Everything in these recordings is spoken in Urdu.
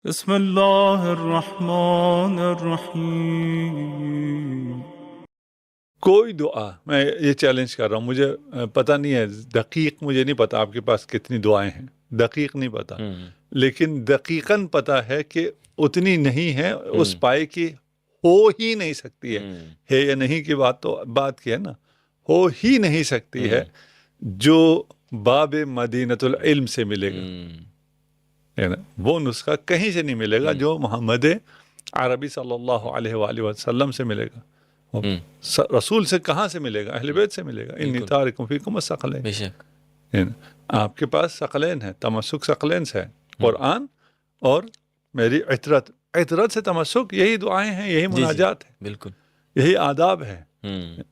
بسم اللہ الرحمن الرحیم۔ کوئی دعا، میں یہ چیلنج کر رہا ہوں، مجھے پتہ نہیں ہے دقیق، مجھے نہیں پتہ آپ کے پاس کتنی دعائیں ہیں، دقیق نہیں پتہ، لیکن دقیقاً پتہ ہے کہ اتنی نہیں ہے اس پائے کی، ہو ہی نہیں سکتی ہے یا نہیں کی بات تو بات کی ہے نا، ہو ہی نہیں سکتی ہے جو باب مدینۃ العلم سے ملے گا، ہے نا؟ وہ نسخہ کہیں سے نہیں ملے گا جو محمد عربی صلی اللہ علیہ وآلہ وسلم سے ملے گا۔ رسول سے کہاں سے ملے گا؟ اہل بیت سے ملے گا۔ انی تارکم فیکم الثقلین، بے شک آپ کے پاس ثقلین ہے، تمسک ثقلین سے ہے، قرآن اور میری عطرت، عطرت سے تمسک، یہی دعائیں ہیں، یہی مناجات ہے، بالکل یہی آداب ہے۔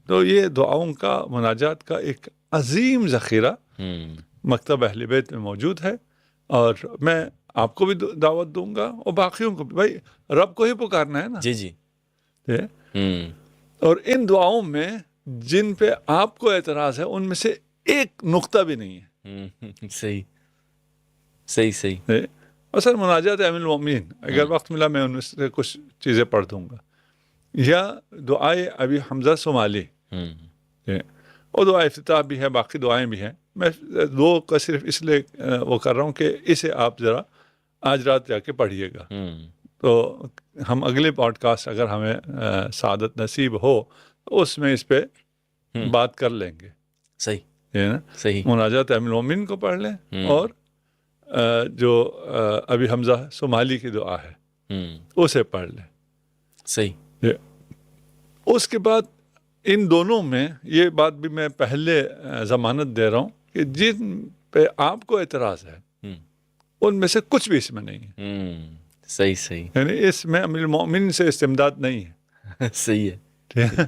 تو یہ دعاؤں کا، مناجات کا ایک عظیم ذخیرہ مکتب اہل بیت میں موجود ہے، اور میں آپ کو بھی دعوت دوں گا اور باقیوں کو بھی، بھائی رب کو ہی پکارنا ہے نا۔ جی اور ان دعاؤں میں جن پہ آپ کو اعتراض ہے ان میں سے ایک نقطہ بھی نہیں ہے۔ صحیح صحیح صحیح اور سر مناجات امیر المومنین، اگر وقت ملا میں ان میں سے کچھ چیزیں پڑھ دوں گا، یا دعائے ابی حمزہ صومالی، اور دعائے افتتاح بھی ہے، باقی دعائیں بھی ہیں، میں دو کا صرف اس لیے وہ کر رہا ہوں کہ اسے آپ ذرا آج رات جا کے پڑھیے گا، تو ہم اگلے پوڈ کاسٹ اگر ہمیں سعادت نصیب ہو تو اس میں اس پہ بات کر لیں گے، صحیح ہے نا؟ صحیح مناجات امیر المومنین کو پڑھ لیں، اور جو ابی حمزہ صومالی کی دعا ہے اسے پڑھ لیں۔ صحیح اس کے بعد ان دونوں میں یہ بات بھی میں پہلے ضمانت دے رہا ہوں کہ جن پہ آپ کو اعتراض ہے ان میں سے کچھ بھی اس میں نہیں ہے، صحیح صحیح یعنی اس میں امیر المومنین سے استمداد نہیں ہے، صحیح ہے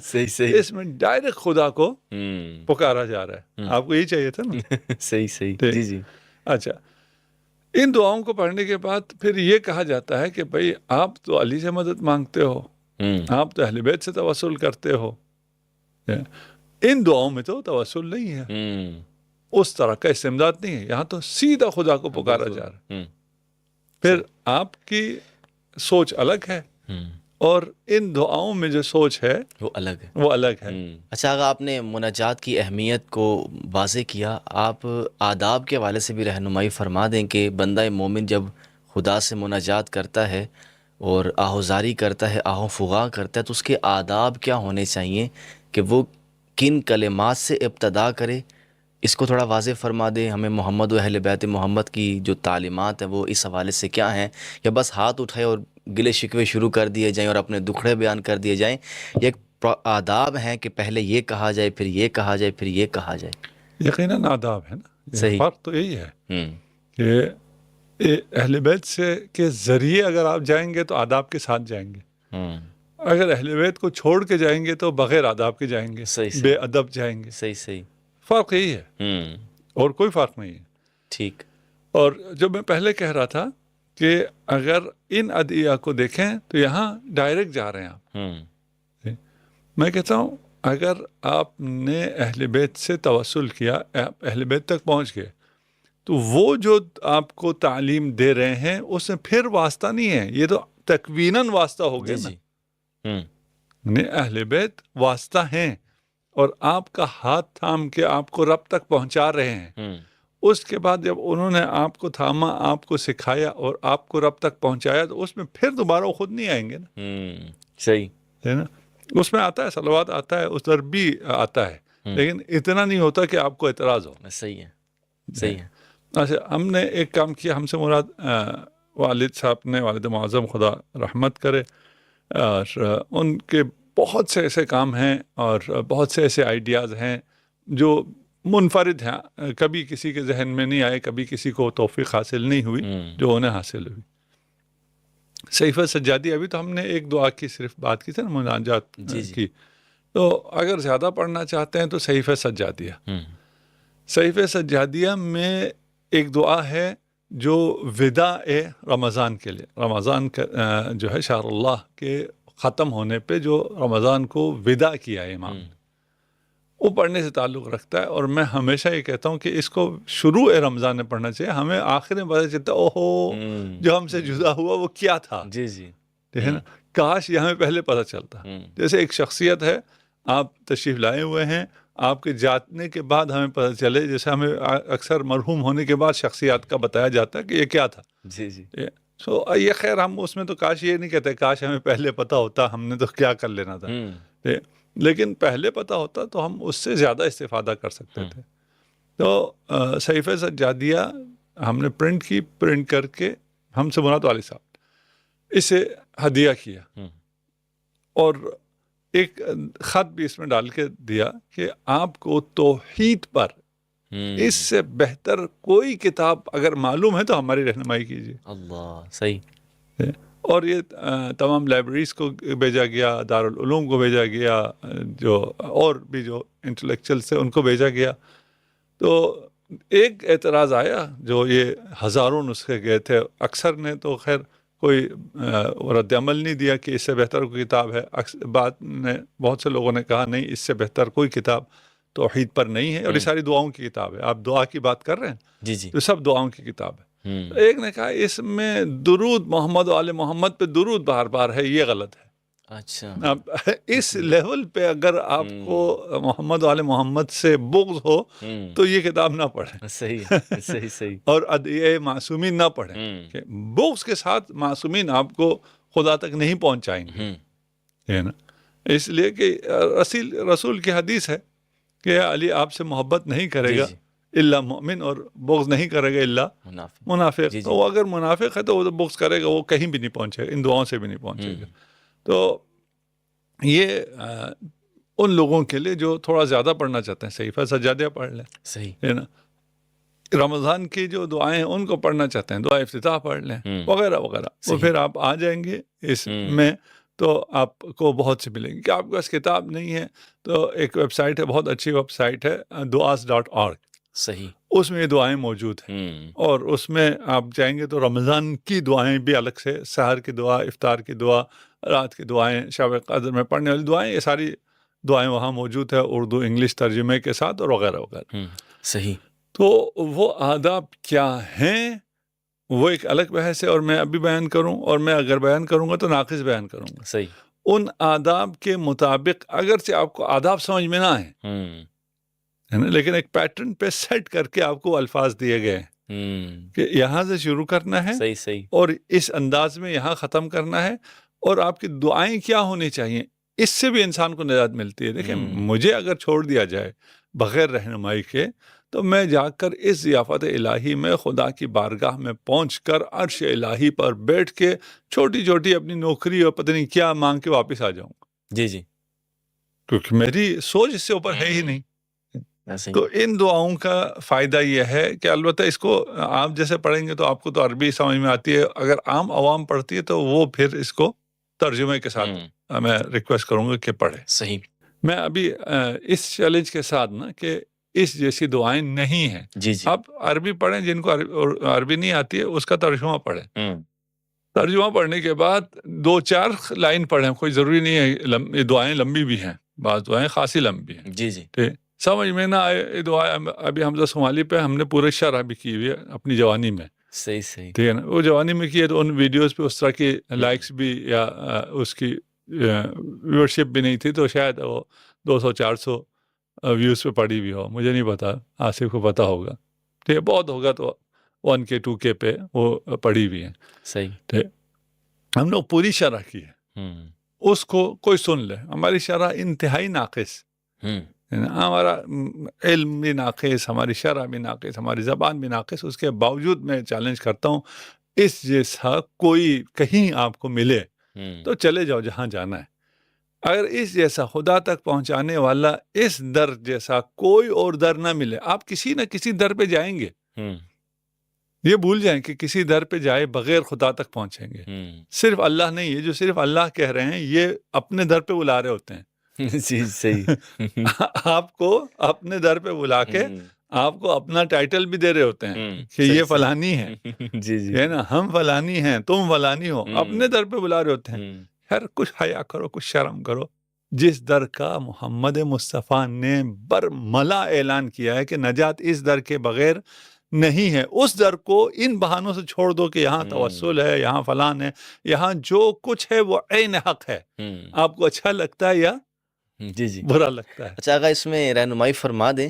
صحیح صحیح اس میں ڈائریکٹ خدا کو پکارا جا رہا ہے۔ آپ کو یہی چاہیے تھا نا؟ صحیح صحیح ٹھیک۔ جی جی اچھا، ان دعاؤں کو پڑھنے کے بعد پھر یہ کہا جاتا ہے کہ بھائی آپ تو علی سے مدد مانگتے ہو، آپ تو اہل بیت سے توسل کرتے ہو، ان دعاؤں میں تو توسل نہیں ہے، اس طرح کا استمداد نہیں ہے، یہاں تو سیدھا خدا کو پکارا جا رہا ہے۔ پھر آپ کی سوچ الگ ہے، اور ان دعاؤں میں جو سوچ ہے وہ الگ ہے، وہ الگ ہے۔ اچھا، اگر آپ نے مناجات کی اہمیت کو واضح کیا، آپ آداب کے حوالے سے بھی رہنمائی فرما دیں کہ بندہ مومن جب خدا سے مناجات کرتا ہے اور آہوزاری کرتا ہے، آہو فغاں کرتا ہے، تو اس کے آداب کیا ہونے چاہیے، کہ وہ کن کلمات سے ابتدا کرے، اس کو تھوڑا واضح فرما دیں ہمیں۔ محمد و اہل بیت محمد کی جو تعلیمات ہیں وہ اس حوالے سے کیا ہیں، یا بس ہاتھ اٹھائے اور گلے شکوے شروع کر دیے جائیں اور اپنے دکھڑے بیان کر دیے جائیں، یہ ایک آداب ہیں کہ پہلے یہ کہا جائے، پھر یہ کہا جائے، پھر یہ کہا جائے؟ یقیناً آداب ہے نا، صحیح فرق تو یہی ہے کہ اہل بیت سے کے ذریعے اگر آپ جائیں گے تو آداب کے ساتھ جائیں گے، اگر اہل بیت کو چھوڑ کے جائیں گے تو بغیر آداب کے جائیں گے، صحیح بے ادب جائیں گے۔ صحیح صحیح فرق یہی ہے، اور کوئی فرق نہیں ہے۔ ٹھیک اور جو میں پہلے کہہ رہا تھا کہ اگر ان ادعیہ کو دیکھیں تو یہاں ڈائریکٹ جا رہے ہیں آپ، میں کہتا ہوں اگر آپ نے اہل بیت سے توسل کیا، اہل بیت تک پہنچ گئے، تو وہ جو آپ کو تعلیم دے رہے ہیں اس میں پھر واسطہ نہیں ہے، یہ تو تکویناً واسطہ ہو گیا نا، یعنی اہل بیت واسطہ ہیں، اور آپ کا ہاتھ تھام کے آپ کو رب تک پہنچا رہے ہیں۔ اس کے بعد جب انہوں نے آپ کو تھاما، آپ کو سکھایا اور آپ کو رب تک پہنچایا، تو اس میں پھر دوبارہ وہ خود نہیں آئیں گے نا، صحیح ہے نا؟ اس میں آتا ہے صلوات آتا ہے، اس در بھی آتا ہے، لیکن اتنا نہیں ہوتا کہ آپ کو اعتراض ہو۔ صحیح ہے صحیح ہے اچھا، ہم نے ایک کام کیا، ہم سے مراد والد صاحب نے، والد معظم خدا رحمت کرے، اور ان کے بہت سے ایسے کام ہیں اور بہت سے ایسے آئیڈیاز ہیں جو منفرد ہیں، کبھی کسی کے ذہن میں نہیں آئے، کبھی کسی کو توفیق حاصل نہیں ہوئی جو انہیں حاصل ہوئی۔ صحیفہ سجادی، ابھی تو ہم نے ایک دعا کی صرف بات کی تھی نا، مناجات کی، تو اگر زیادہ پڑھنا چاہتے ہیں تو صحیفہ سجادیہ، صحیفہ سجادیہ میں ایک دعا ہے جو وداع رمضان کے لیے، رمضان کا جو ہے شہر اللہ کے ختم ہونے پہ جو رمضان کو وداع کیا ہے امام نے، وہ پڑھنے سے تعلق رکھتا ہے. اور میں ہمیشہ یہ کہتا ہوں کہ اس کو شروع رمضان میں پڑھنا چاہیے. ہمیں آخر میں پتہ چلتا اوہو جو ہم سے جدا ہوا وہ کیا تھا. جی جی ہے نا, کاش یہ ہمیں پہلے پتہ چلتا. جیسے ایک شخصیت ہے, آپ تشریف لائے ہوئے ہیں, آپ کے جانے کے بعد ہمیں پتہ چلے, جیسے ہمیں اکثر مرحوم ہونے کے بعد شخصیات کا بتایا جاتا ہے کہ یہ کیا تھا. جی جی سو یہ خیر ہم اس میں تو کاش یہ نہیں کہتے کاش ہمیں پہلے پتہ ہوتا, ہم نے تو کیا کر لینا تھا. لیکن پہلے پتہ ہوتا تو ہم اس سے زیادہ استفادہ کر سکتے تھے. تو صحیفہ سجادیہ ہم نے پرنٹ کر کے ہم سے مناد والی صاحب اسے ہدیہ کیا, اور ایک خط بھی اس میں ڈال کے دیا کہ آپ کو توحید پر اس سے بہتر کوئی کتاب اگر معلوم ہے تو ہماری رہنمائی کیجیے. اللہ صحیح. اور یہ تمام لائبریریز کو بھیجا گیا, دارالعلوم کو بھیجا گیا, جو اور بھی جو انٹلیکچوئلس تھے ان کو بھیجا گیا. تو ایک اعتراض آیا, جو یہ ہزاروں نسخے گئے تھے, اکثر نے تو خیر کوئی رد عمل نہیں دیا کہ اس سے بہتر کوئی کتاب ہے. بعد نے بہت سے لوگوں نے کہا نہیں, اس سے بہتر کوئی کتاب توحید پر نہیں ہے, اور یہ ساری دعاؤں کی کتاب ہے. آپ دعا کی بات کر رہے ہیں, جی جی تو سب دعاؤں کی کتاب ہے. تو ایک نے کہا اس میں درود محمد و آل محمد پہ درود بار بار ہے, یہ غلط ہے. اچھا, اب اس لیول پہ اگر آپ کو محمد و آل محمد سے بغض ہو تو یہ کتاب نہ پڑھیں. صحیح صحیح صحیح. اور ادعیہ معصومین نہ پڑھیں, کہ بغض کے ساتھ معصومین آپ کو خدا تک نہیں پہنچائیں گے. ہے نا, اس لیے کہ رسول کی حدیث ہے کہ علی آپ سے محبت نہیں کرے گا الا مومن, اور بغض نہیں کرے گا الا منافق. تو وہ اگر منافق ہے تو وہ بغض کرے گا, وہ کہیں بھی نہیں پہنچے گا, ان دعاؤں سے بھی نہیں پہنچے گا. تو یہ ان لوگوں کے لیے جو تھوڑا زیادہ پڑھنا چاہتے ہیں صحیفہ سجادیہ پڑھ لیں. صحیح ہے نا, رمضان کی جو دعائیں ہیں ان کو پڑھنا چاہتے ہیں دعا افتتاح پڑھ لیں وغیرہ وغیرہ. وہ پھر آپ آ جائیں گے اس میں تو آپ کو بہت سی ملیں گی. کہ آپ کے پاس کتاب نہیں ہے تو ایک ویب سائٹ ہے, بہت اچھی ویب سائٹ ہے, duas.org. صحیح, اس میں یہ دعائیں موجود ہیں, اور اس میں آپ جائیں گے تو رمضان کی دعائیں بھی الگ سے, سحر کی دعا, افطار کی دعا, رات کی دعائیں, شب قدر میں پڑھنے والی دعائیں, یہ ساری دعائیں وہاں موجود ہے, اردو انگلش ترجمے کے ساتھ, اور وغیرہ وغیرہ. صحیح. تو وہ آداب کیا ہیں وہ ایک الگ بحث ہے, اور میں ابھی بیان کروں, اور میں اگر بیان کروں گا تو ناقص بیان کروں گا. صحیح. ان آداب کے مطابق اگرچہ آپ کو آداب سمجھ میں نہ آئیں, ہے نا, لیکن ایک پیٹرن پہ سیٹ کر کے آپ کو الفاظ دیے گئے ہیں کہ یہاں سے شروع کرنا ہے, صحیح صحیح, اور اس انداز میں یہاں ختم کرنا ہے, اور آپ کی دعائیں کیا ہونی چاہیے. اس سے بھی انسان کو نجات ملتی ہے. دیکھیں, مجھے اگر چھوڑ دیا جائے بغیر رہنمائی کے, تو میں جا کر اس ضیافت الہی میں خدا کی بارگاہ میں پہنچ کر عرش الہی پر بیٹھ کے چھوٹی چھوٹی اپنی نوکری اور پتہ نہیں کیا مانگ کے واپس آ جاؤں گا. جی جی, کیونکہ میری سوچ اس سے اوپر ہے ہی نہیں. تو ان دعاؤں کا فائدہ یہ ہے کہ البتہ اس کو آپ جیسے پڑھیں گے تو آپ کو تو عربی سمجھ میں آتی ہے, اگر عام عوام پڑھتی ہے تو وہ پھر اس کو ترجمے کے ساتھ میں ریکویسٹ کروں گا کہ پڑھے. صحیح. میں ابھی اس چیلنج کے ساتھ نا کہ اس جیسی دعائیں نہیں ہیں. جی جی, آپ عربی پڑھیں, جن کو عربی نہیں آتی ہے اس کا ترجمہ پڑھیں. ترجمہ پڑھنے کے بعد 2-4 لائن پڑھیں, کوئی ضروری نہیں ہے یہ دعائیں لمبی بھی ہیں, بعض دعائیں خاصی لمبی ہیں. جی جی, سمجھ میں نہ آئے یہ دعائیں, ابھی حمزہ صومالی پہ ہم نے پورے شرح بھی کی ہوئی ہے اپنی جوانی میں. صحیح صحیح, ٹھیک ہے نا, وہ جوانی میں کی ہے تو ان ویڈیوز پہ اس طرح کی لائکس بھی یا اس کی ویورشپ بھی نہیں تھی, تو شاید وہ 200-400 ویوز پہ پڑی بھی ہو, مجھے نہیں پتا, آصف کو پتا ہوگا. ٹھیک ہے, بہت ہوگا تو 1K 2K پہ وہ پڑی بھی ہیں. صحیح. ٹھیک, ہم لوگ پوری شرح کی ہے, اس کو کوئی سن لے. ہماری شرح انتہائی ناقص, ہمارا علم بھی ناقص, ہماری شرح بھی ناقص, ہماری زبان بھی ناقص. اس کے باوجود میں چیلنج کرتا ہوں, اس جیسا کوئی کہیں آپ کو ملے تو چلے جاؤ جہاں جانا ہے. اگر اس جیسا خدا تک پہنچانے والا اس در جیسا کوئی اور در نہ ملے, آپ کسی نہ کسی در پہ جائیں گے. یہ بھول جائیں کہ کسی در پہ جائے بغیر خدا تک پہنچیں گے. صرف اللہ نہیں, یہ جو صرف اللہ کہہ رہے ہیں یہ اپنے در پہ بلا رہے ہوتے ہیں. جی صحیح. آپ کو اپنے در پہ بلا کے آپ کو اپنا ٹائٹل بھی دے رہے ہوتے ہیں کہ یہ فلانی ہے. جی جی, ہے نا, ہم فلانی ہیں, تم فلانی ہو, اپنے در پہ بلا رہے ہوتے ہیں. خیر, کچھ حیا کرو, کچھ شرم کرو. جس در کا محمد مصطفیٰ نے برملا اعلان کیا ہے کہ نجات اس در کے بغیر نہیں ہے، اس در کو ان بہانوں سے چھوڑ دو کہ یہاں توسل ہے، یہاں فلان ہے، یہاں جو کچھ ہے وہ عین حق ہے، آپ کو اچھا لگتا ہے یا جی جی برا لگتا ہے۔ اچھا آقا، اس میں رہنمائی فرما دیں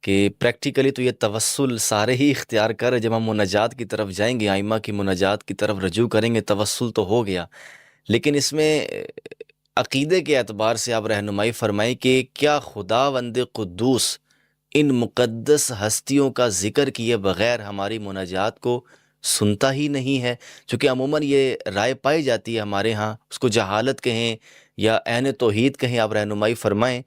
کہ پریکٹیکلی تو یہ توسل سارے ہی اختیار کر، جب ہم مناجات کی طرف جائیں گے، آئمہ کی مناجات کی طرف رجوع کریں گے، توسل تو ہو گیا، لیکن اس میں عقیدے کے اعتبار سے آپ رہنمائی فرمائیں کہ کیا خداوند قدوس ان مقدس ہستیوں کا ذکر کیے بغیر ہماری مناجات کو سنتا ہی نہیں ہے؟ چونکہ عموماً یہ رائے پائی جاتی ہے ہمارے ہاں، اس کو جہالت کہیں یا عین توحید کہیں، آپ رہنمائی فرمائیں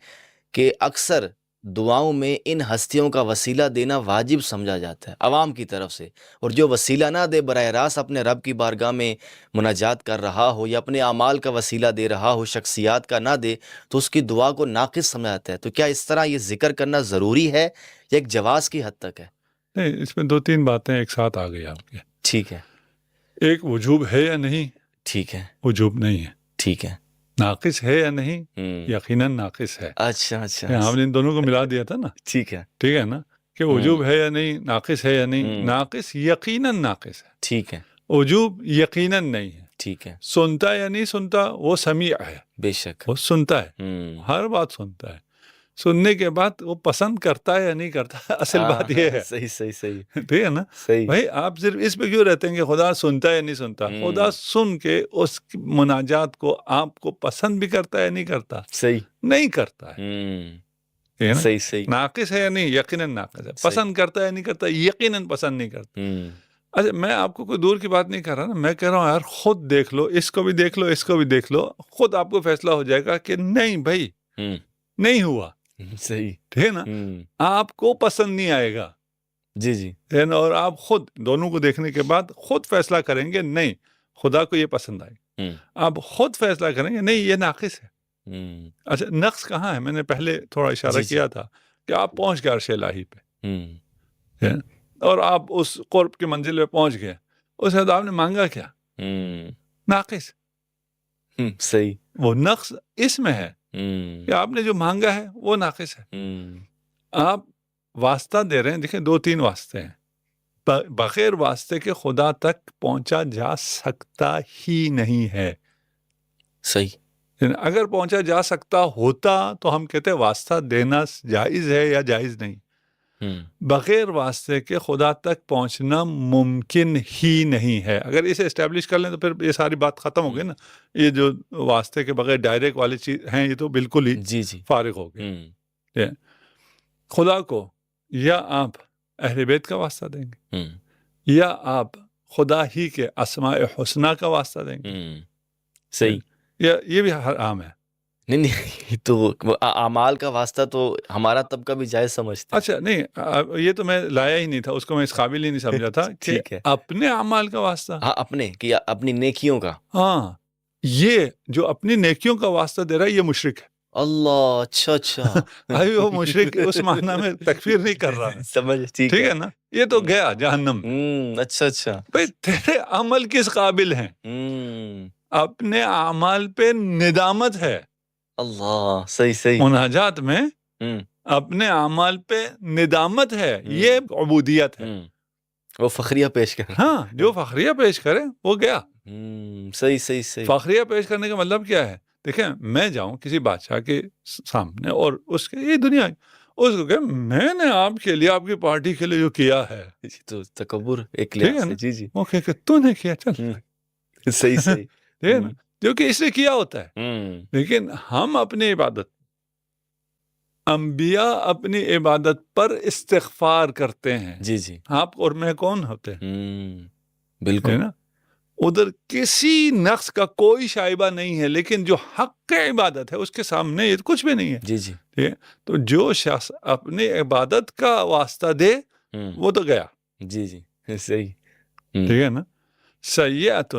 کہ اکثر دعاؤں میں ان ہستیوں کا وسیلہ دینا واجب سمجھا جاتا ہے عوام کی طرف سے، اور جو وسیلہ نہ دے، براہ راست اپنے رب کی بارگاہ میں مناجات کر رہا ہو یا اپنے اعمال کا وسیلہ دے رہا ہو، شخصیات کا نہ دے، تو اس کی دعا کو ناقص سمجھا جاتا ہے۔ تو کیا اس طرح یہ ذکر کرنا ضروری ہے یا ایک جواز کی حد تک ہے؟ نہیں، اس میں دو تین باتیں ایک ساتھ آ گئی آپ کے۔ ٹھیک ہے، ایک وجوب ہے یا نہیں؟ ٹھیک ہے، وجوب نہیں ہے۔ ٹھیک ہے، ناقص ہے یا نہیں؟ یقیناً ناقص ہے۔ اچھا اچھا، ہم نے ان دونوں کو ملا دیا تھا نا، ٹھیک ہے، ٹھیک ہے نا، کہ وجوب ہے یا نہیں، ناقص ہے یا نہیں۔ ناقص یقیناً ناقص ہے، ٹھیک ہے، وجوب یقیناً نہیں ہے۔ ٹھیک ہے، سنتا یا نہیں سنتا وہ سمیع ہے، بے شک، وہ سنتا ہے، ہر بات سنتا ہے۔ سننے کے بعد وہ پسند کرتا ہے یا نہیں کرتا، اصل بات یہ ہے۔ صحیح صحیح صحیح، ٹھیک ہے نا صحیح، بھائی، آپ صرف اس پہ کیوں رہتے ہیں کہ خدا سنتا ہے یا نہیں سنتا؟ خدا سن کے اس مناجات کو آپ کو پسند بھی کرتا ہے یا نہیں کرتا؟ صحیح، نہیں کرتا ہے، ٹھیک ہے نا؟ صحیح صحیح، ناقص ہے یا نہیں؟ یقیناً ناقص ہے۔ پسند کرتا ہے یا نہیں کرتا؟ یقیناً پسند نہیں کرتا۔ اچھا، میں آپ کو کوئی دور کی بات نہیں کر رہا نا، میں کہہ رہا ہوں یار خود دیکھ لو، اس کو بھی دیکھ لو، اس کو بھی دیکھ لو، خود آپ کو فیصلہ ہو جائے گا کہ نہیں بھائی، نہیں ہوا، صحیح، ٹھیک ہے نا؟ آپ کو پسند نہیں آئے گا، جی جی، اور آپ خود دونوں کو دیکھنے کے بعد خود فیصلہ کریں گے نہیں خدا کو یہ پسند آئے، آپ خود فیصلہ کریں گے نہیں یہ ناقص ہے۔ اچھا، نقص کہاں ہے؟ میں نے پہلے تھوڑا اشارہ کیا تھا کہ آپ پہنچ گئے عرش الہی پہ، اور آپ اس قرب کی منزل پہ پہنچ گئے، اس وقت آپ نے مانگا کیا؟ ناقص۔ صحیح، وہ نقص اس میں ہے کہ آپ نے جو مانگا ہے وہ ناقص ہے۔ آپ واسطہ دے رہے ہیں، دیکھیں دو تین واسطے ہیں، بغیر واسطے کے خدا تک پہنچا جا سکتا ہی نہیں ہے۔ صحیح، اگر پہنچا جا سکتا ہوتا تو ہم کہتے واسطہ دینا جائز ہے یا جائز نہیں۔ بغیر واسطے کے خدا تک پہنچنا ممکن ہی نہیں ہے۔ اگر اسے اسٹیبلش کر لیں تو پھر یہ ساری بات ختم ہو گئی نا، یہ جو واسطے کے بغیر ڈائریکٹ والی چیز ہیں یہ تو بالکل ہی جی جی، فارغ ہو گئے۔ خدا کو یا آپ اہل بیت کا واسطہ دیں گے یا آپ خدا ہی کے اسماء حسنہ کا واسطہ دیں گے، صحیح، یا یہ بھی حرام ہے۔ نہیں نہیں، تو اعمال کا واسطہ تو ہمارا طبقہ بھی جائز سمجھتا ہے۔ اچھا نہیں، یہ تو میں لایا ہی نہیں تھا، اس کو میں اس قابل ہی نہیں سمجھا تھا کہ اپنے اعمال کا واسطہ، ہاں اپنے کہ اپنی نیکیوں کا، ہاں یہ جو اپنی نیکیوں کا واسطہ دے رہا ہے یہ مشرک ہے۔ اللہ، اچھا اچھا، ابھی وہ مشرک اس معنی میں تکفیر نہیں کر رہا ہے، سمجھ، ٹھیک ہے نا؟ یہ تو گیا جہنم۔ اچھا اچھا، بھائی تیرے عمل کس قابل ہیں؟ اپنے اعمال پہ ندامت ہے۔ اللہ، صحیح صحیح، مناجات میں اپنے اعمال پہ ندامت ہے، یہ عبودیت ہے۔ وہ فخریہ پیش کر، ہاں، جو فخریہ پیش کرے وہ گیا۔ صحیح صحیح صحیح، فخریہ پیش کرنے کا مطلب کیا ہے؟ دیکھیں، میں جاؤں کسی بادشاہ کے سامنے اور اس کے یہ دنیا اس کو کہ میں نے آپ کے لیے، آپ کی پارٹی کے لیے جو کیا ہے، تو تکبر ایک لحاظ سے، جی جی، وہ کہ تو نے کیا، چل صحیح صحیح، ٹھیک ہے نا، جو کہ اس نے کیا ہوتا ہے۔ لیکن ہم اپنی عبادت، انبیاء اپنی عبادت پر استغفار کرتے ہیں۔ جی جی، آپ اور میں کون ہوتے ہیں؟ بالکل نا، ادھر کسی نقص کا کوئی شائبہ نہیں ہے، لیکن جو حق عبادت ہے اس کے سامنے یہ کچھ بھی نہیں ہے۔ جی جی، ٹھیک ہے، تو جو شخص اپنی عبادت کا واسطہ دے وہ تو گیا۔ جی جی، صحیح، ٹھیک ہے نا، سیئۃ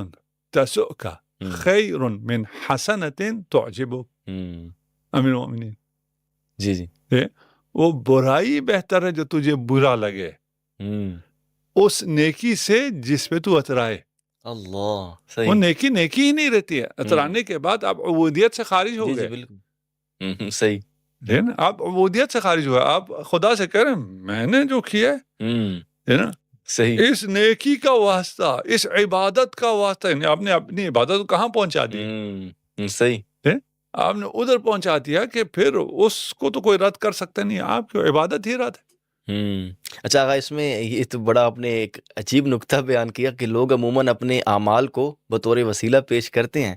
تسؤک خیر من حسنۃ تعجبک، امیر المومنین۔ جی جی، وہ برائی بہتر ہے جو تجھے برا لگے اس نیکی سے جس پہ تو اترائے۔ اللہ، صحیح، وہ نیکی نیکی ہی نہیں رہتی ہے، اترانے کے بعد آپ عبودیت سے خارج ہو جی جی، گئے۔ بالکل، صحیح ہے نا، آپ عبودیت سے خارج ہوا، آپ خدا سے کہہ رہے ہیں میں نے جو کیا ہے نا، صحیح اس نیکی کا واسطہ، اس عبادت کا واسطہ، یعنی آپ نے اپنی عبادت کو کہاں پہنچا دی؟ صحیح آپ نے ادھر پہنچا دیا کہ پھر اس کو تو کوئی رد کر سکتا نہیں، آپ کی عبادت ہی رد ہے۔ اچھا آقا، اس میں یہ تو بڑا آپ نے ایک عجیب نکتہ بیان کیا کہ لوگ عموماً اپنے اعمال کو بطور وسیلہ پیش کرتے ہیں،